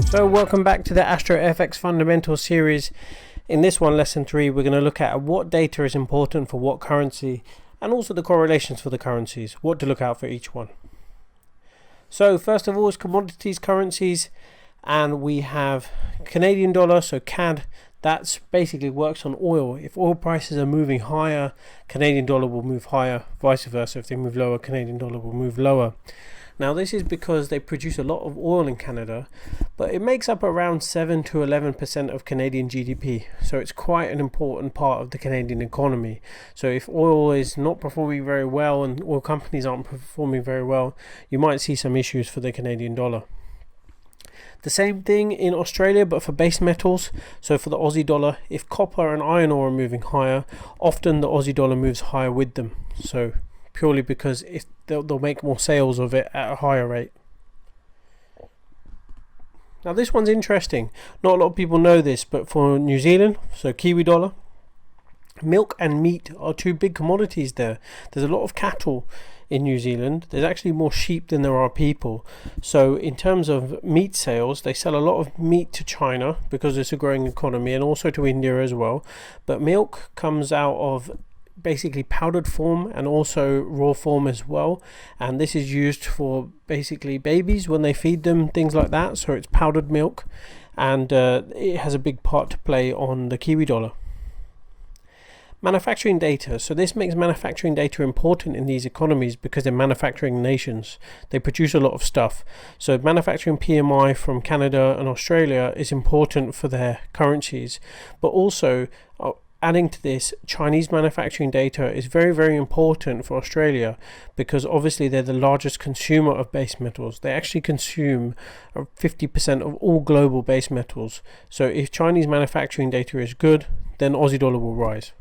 So welcome back to the ASTROFX Fundamental series. In this one, lesson 3, we're going to look at what data is important for what currency and also the correlations for the currencies, what to look out for each one. So first of all is commodities currencies, and we have Canadian dollar, so CAD. That's basically works on oil. If oil prices are moving higher, Canadian dollar will move higher, vice versa. If they move lower, Canadian dollar will move lower. Now this is because they produce a lot of oil in Canada, but it makes up around 7 to 11% of Canadian GDP. So it's quite an important part of the Canadian economy. So if oil is not performing very well and oil companies aren't performing very well, you might see some issues for the Canadian dollar. The same thing in Australia, but for base metals. So for the Aussie dollar, if copper and iron ore are moving higher, often the Aussie dollar moves higher with them. So purely because if they'll make more sales of it at a higher rate. Now this one's interesting. Not a lot of people know this, but for New Zealand, so Kiwi dollar, milk and meat are two big commodities there. There's a lot of cattle in New Zealand. There's actually more sheep than there are people. So in terms of meat sales, they sell a lot of meat to China because it's a growing economy, and also to India as well. But milk comes out of basically powdered form and also raw form as well, and this is used for basically babies when they feed them, things like that. So it's powdered milk, and it has a big part to play on the Kiwi dollar. Manufacturing data. So this makes manufacturing data important in these economies because they're manufacturing nations. They produce a lot of stuff. So manufacturing PMI from Canada and Australia is important for their currencies. But also, adding to this, Chinese manufacturing data is very, very important for Australia because obviously they're the largest consumer of base metals. They actually consume 50% of all global base metals. So if Chinese manufacturing data is good, then Aussie dollar will rise.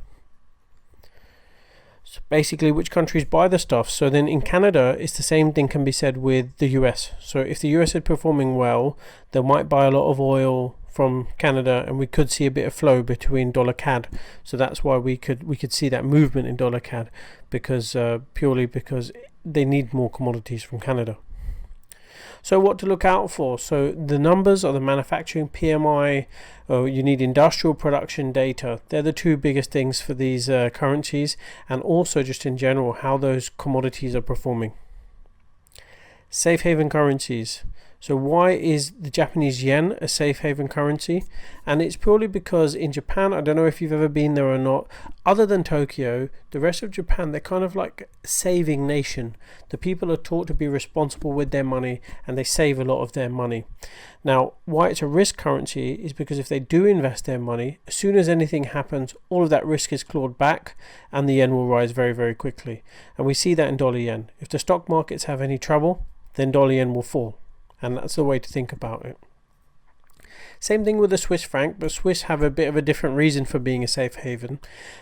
So basically, which countries buy the stuff. So then in Canada, it's the same thing can be said with the US. So if the US is performing well, they might buy a lot of oil from Canada, and we could see a bit of flow between dollar CAD. So that's why we could see that movement in dollar CAD, because purely because they need more commodities from Canada. So what to look out for? So the numbers are the manufacturing PMI. You need industrial production data. They're the two biggest things for these currencies, and also just in general how those commodities are performing. Safe haven currencies. So why is the Japanese yen a safe haven currency? And it's purely because in Japan, I don't know if you've ever been there or not, other than Tokyo, the rest of Japan, they're kind of like a saving nation. The people are taught to be responsible with their money, and they save a lot of their money. Now, why it's a risk currency is because if they do invest their money, as soon as anything happens, all of that risk is clawed back and the yen will rise very, very quickly. And we see that in dollar yen. If the stock markets have any trouble, then dollar yen will fall. And that's the way to think about it. Same thing with the Swiss franc, but Swiss have a bit of a different reason for being a safe haven.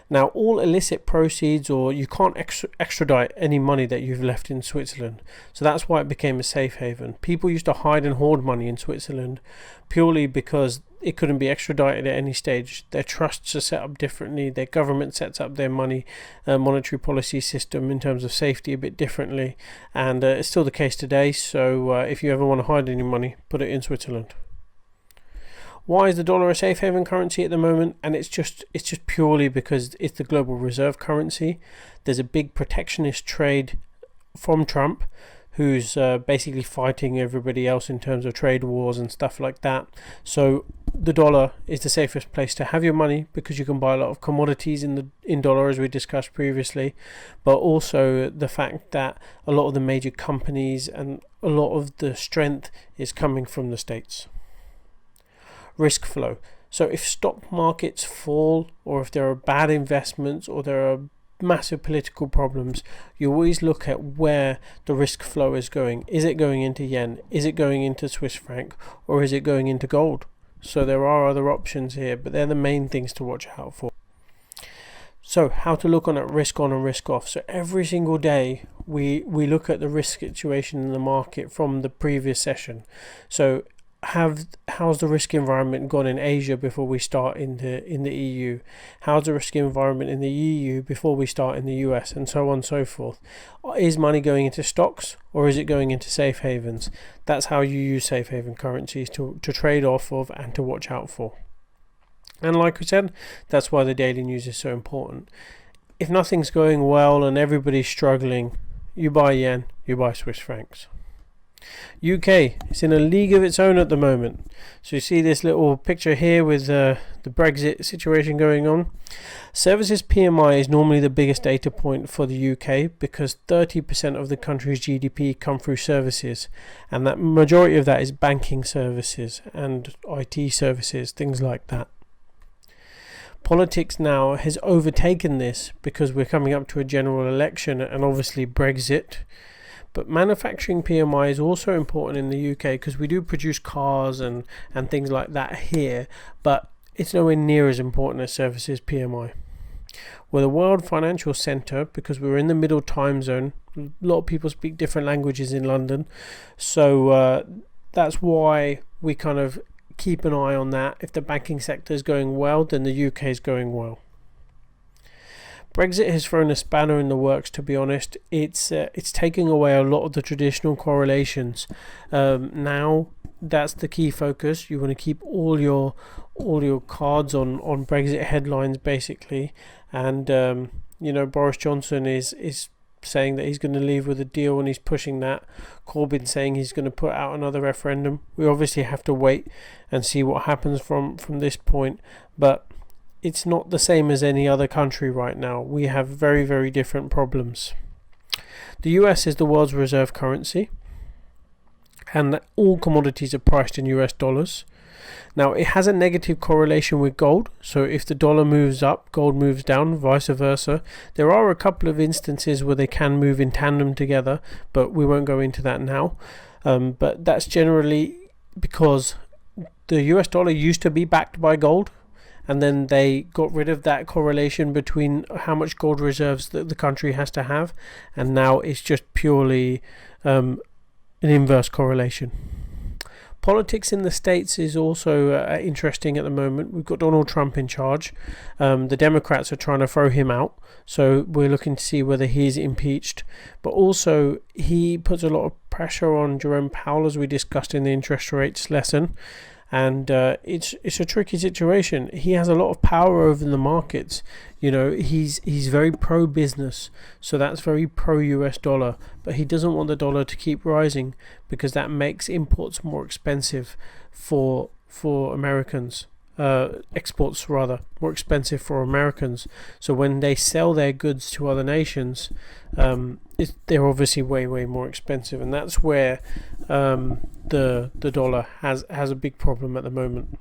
Now, all illicit proceeds, or you can't extradite any money that you've left in Switzerland. So that's why it became a safe haven. People used to hide and hoard money in Switzerland purely because it couldn't be extradited at any stage. Their trusts are set up differently. Their government sets up their money monetary policy system in terms of safety a bit differently. And it's still the case today. So if you ever want to hide any money, put it in Switzerland. Why is the dollar a safe haven currency at the moment? And it's just purely because it's the global reserve currency. There's a big protectionist trade from Trump, who's basically fighting everybody else in terms of trade wars and stuff like that. So the dollar is the safest place to have your money because you can buy a lot of commodities in dollar, as we discussed previously, but also the fact that a lot of the major companies and a lot of the strength is coming from the States. Risk flow. So if stock markets fall, or if there are bad investments, or there are massive political problems, you always look at where the risk flow is going. Is it going into yen? Is it going into Swiss franc? Or is it going into gold? So there are other options here, but they're the main things to watch out for. So how to look on at risk on and risk off. So every single day we look at the risk situation in the market from the previous session. So how's the risk environment gone in Asia before we start in the EU? How's the risk environment in the EU before we start in the US, and so on and so forth? Is money going into stocks, or is it going into safe havens? That's how you use safe haven currencies to trade off of and to watch out for. And like we said, that's why the daily news is so important. If nothing's going well and everybody's struggling, you buy yen, you buy Swiss francs. UK is in a league of its own at the moment. So you see this little picture here with the Brexit situation going on. Services PMI is normally the biggest data point for the UK because 30% of the country's GDP come through services, and that majority of that is banking services and IT services, things like that. Politics now has overtaken this because we're coming up to a general election and obviously Brexit. But manufacturing PMI is also important in the UK because we do produce cars and things like that here, but it's nowhere near as important as services PMI. We're the world financial centre because we're in the middle time zone. A lot of people speak different languages in London, so that's why we kind of keep an eye on that. If the banking sector is going well, then the UK is going well. Brexit has thrown a spanner in the works, to be honest. It's taking away a lot of the traditional correlations. Now that's the key focus. You want to keep all your cards on Brexit headlines basically, and Boris Johnson is saying that he's going to leave with a deal and he's pushing that. Corbyn saying he's going to put out another referendum. We obviously have to wait and see what happens from this point, but it's not the same as any other country right now. We have very, very different problems. The US is the world's reserve currency, and all commodities are priced in US dollars. Now, it has a negative correlation with gold, so if the dollar moves up, gold moves down, vice versa. There are a couple of instances where they can move in tandem together, but we won't go into that now. But that's generally because the US dollar used to be backed by gold, and then they got rid of that correlation between how much gold reserves that the country has to have, and now it's just purely an inverse correlation. Politics in the States is also interesting at the moment. We've got Donald Trump in charge. The Democrats are trying to throw him out, so we're looking to see whether he's impeached. But also, he puts a lot of pressure on Jerome Powell, as we discussed in the interest rates lesson. And it's a tricky situation. He has a lot of power over the markets. He's very pro-business, so that's very pro-US dollar. But he doesn't want the dollar to keep rising because that makes imports more expensive for Americans. Exports rather more expensive for Americans. So when they sell their goods to other nations, they're obviously way more expensive, and that's where the dollar has a big problem at the moment.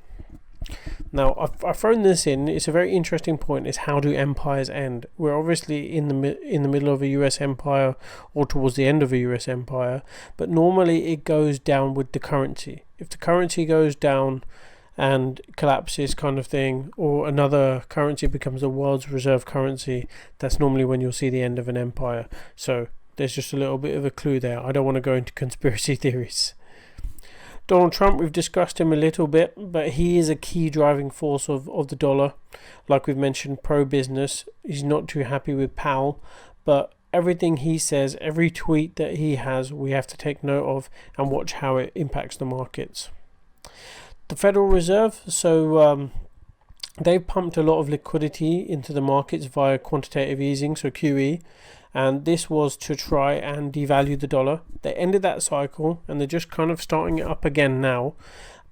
Now I've thrown this in. It's a very interesting point. Is how do empires end? We're obviously in the middle of a US empire, or towards the end of a US empire, but normally it goes down with the currency. If the currency goes down and collapses, kind of thing, or another currency becomes the world's reserve currency, that's normally when you'll see the end of an empire. So there's just a little bit of a clue there. I don't want to go into conspiracy theories. Donald Trump, we've discussed him a little bit, but he is a key driving force of the dollar. Like we've mentioned, pro-business. He's not too happy with Powell, but everything he says, every tweet that he has, we have to take note of and watch how it impacts the markets. The Federal Reserve, so they've pumped a lot of liquidity into the markets via quantitative easing, so QE, and this was to try and devalue the dollar. They ended that cycle and they're just kind of starting it up again now,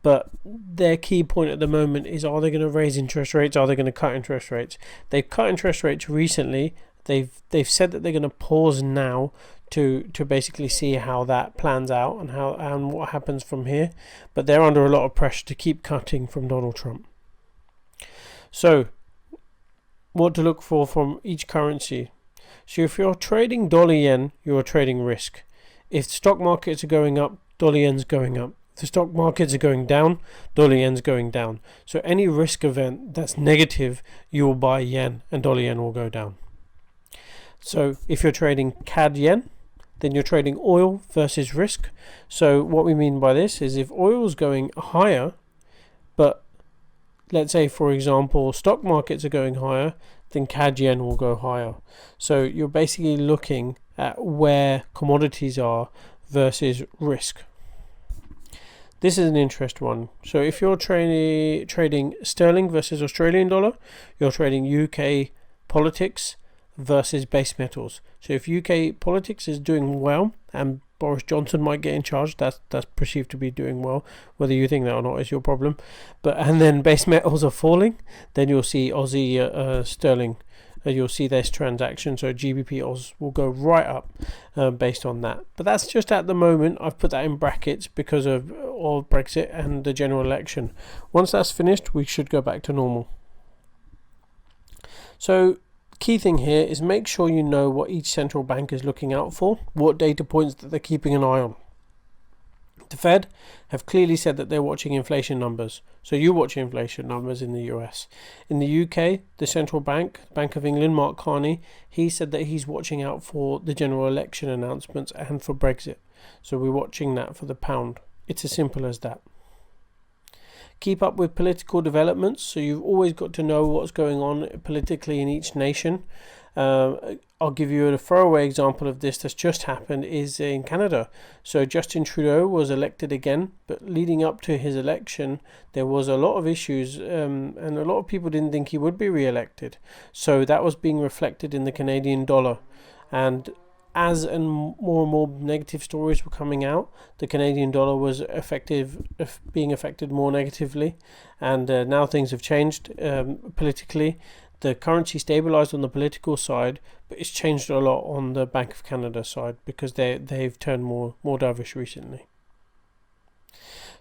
but their key point at the moment is, are they going to raise interest rates? Are they going to cut interest rates? They've cut interest rates recently. They've said that they're going to pause now to basically see how that plans out and what happens from here, but they're under a lot of pressure to keep cutting from Donald Trump. So what to look for from each currency. So if you're trading dollar yen, you're trading risk. If the stock markets are going up, dollar yen's going up. If the stock markets are going down, dollar yen's going down. So any risk event that's negative, you will buy yen and dollar yen will go down. So if you're trading CAD yen, then you're trading oil versus risk. So what we mean by this is if oil is going higher, but let's say, for example, stock markets are going higher, then CAD yen will go higher. So you're basically looking at where commodities are versus risk. This is an interesting one. So if you're trading sterling versus Australian dollar, you're trading UK politics versus base metals. So if UK politics is doing well and Boris Johnson might get in charge, that's perceived to be doing well. Whether you think that or not is your problem. And then base metals are falling, then you'll see Aussie sterling. You'll see this transaction, so GBP Oz will go right up based on that. But that's just at the moment. I've put that in brackets because of Brexit and the general election. Once that's finished, we should go back to normal. So key thing here is make sure you know what each central bank is looking out for, what data points that they're keeping an eye on. The Fed have clearly said that they're watching inflation numbers. So you watch inflation numbers in the US. In the UK, the central bank, Bank of England, Mark Carney, he said that he's watching out for the general election announcements and for Brexit. So we're watching that for the pound. It's as simple as that. Keep up with political developments. So you've always got to know what's going on politically in each nation. I'll give you a throwaway example of this that's just happened is in Canada. So Justin Trudeau was elected again, but leading up to his election, there was a lot of issues and a lot of people didn't think he would be re-elected. So that was being reflected in the Canadian dollar. And as and more negative stories were coming out, the Canadian dollar was being affected more negatively. And now things have changed politically. The currency stabilized on the political side, but it's changed a lot on the Bank of Canada side because they've turned more dovish recently.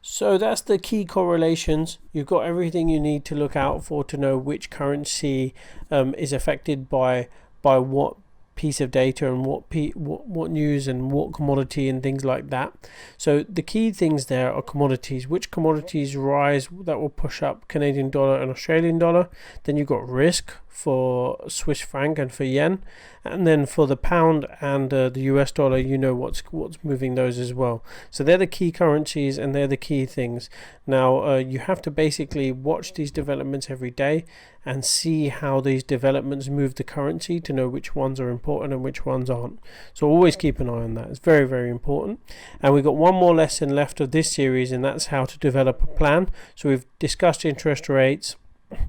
So that's the key correlations. You've got everything you need to look out for to know which currency is affected by what piece of data and what news and what commodity and things like that. So the key things there are commodities. Which commodities rise that will push up Canadian dollar and Australian dollar. Then you've got risk for Swiss franc and for yen, and then for the pound and the US dollar, you know what's moving those as well. So they're the key currencies and they're the key things. Now you have to basically watch these developments every day and see how these developments move the currency to know which ones are important and which ones aren't. So always keep an eye on that. It's very, very important. And we've got one more lesson left of this series, and that's how to develop a plan. So we've discussed interest rates,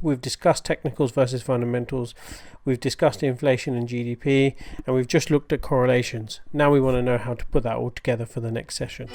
we've discussed technicals versus fundamentals, we've discussed inflation and GDP, and we've just looked at correlations. Now we want to know how to put that all together for the next session.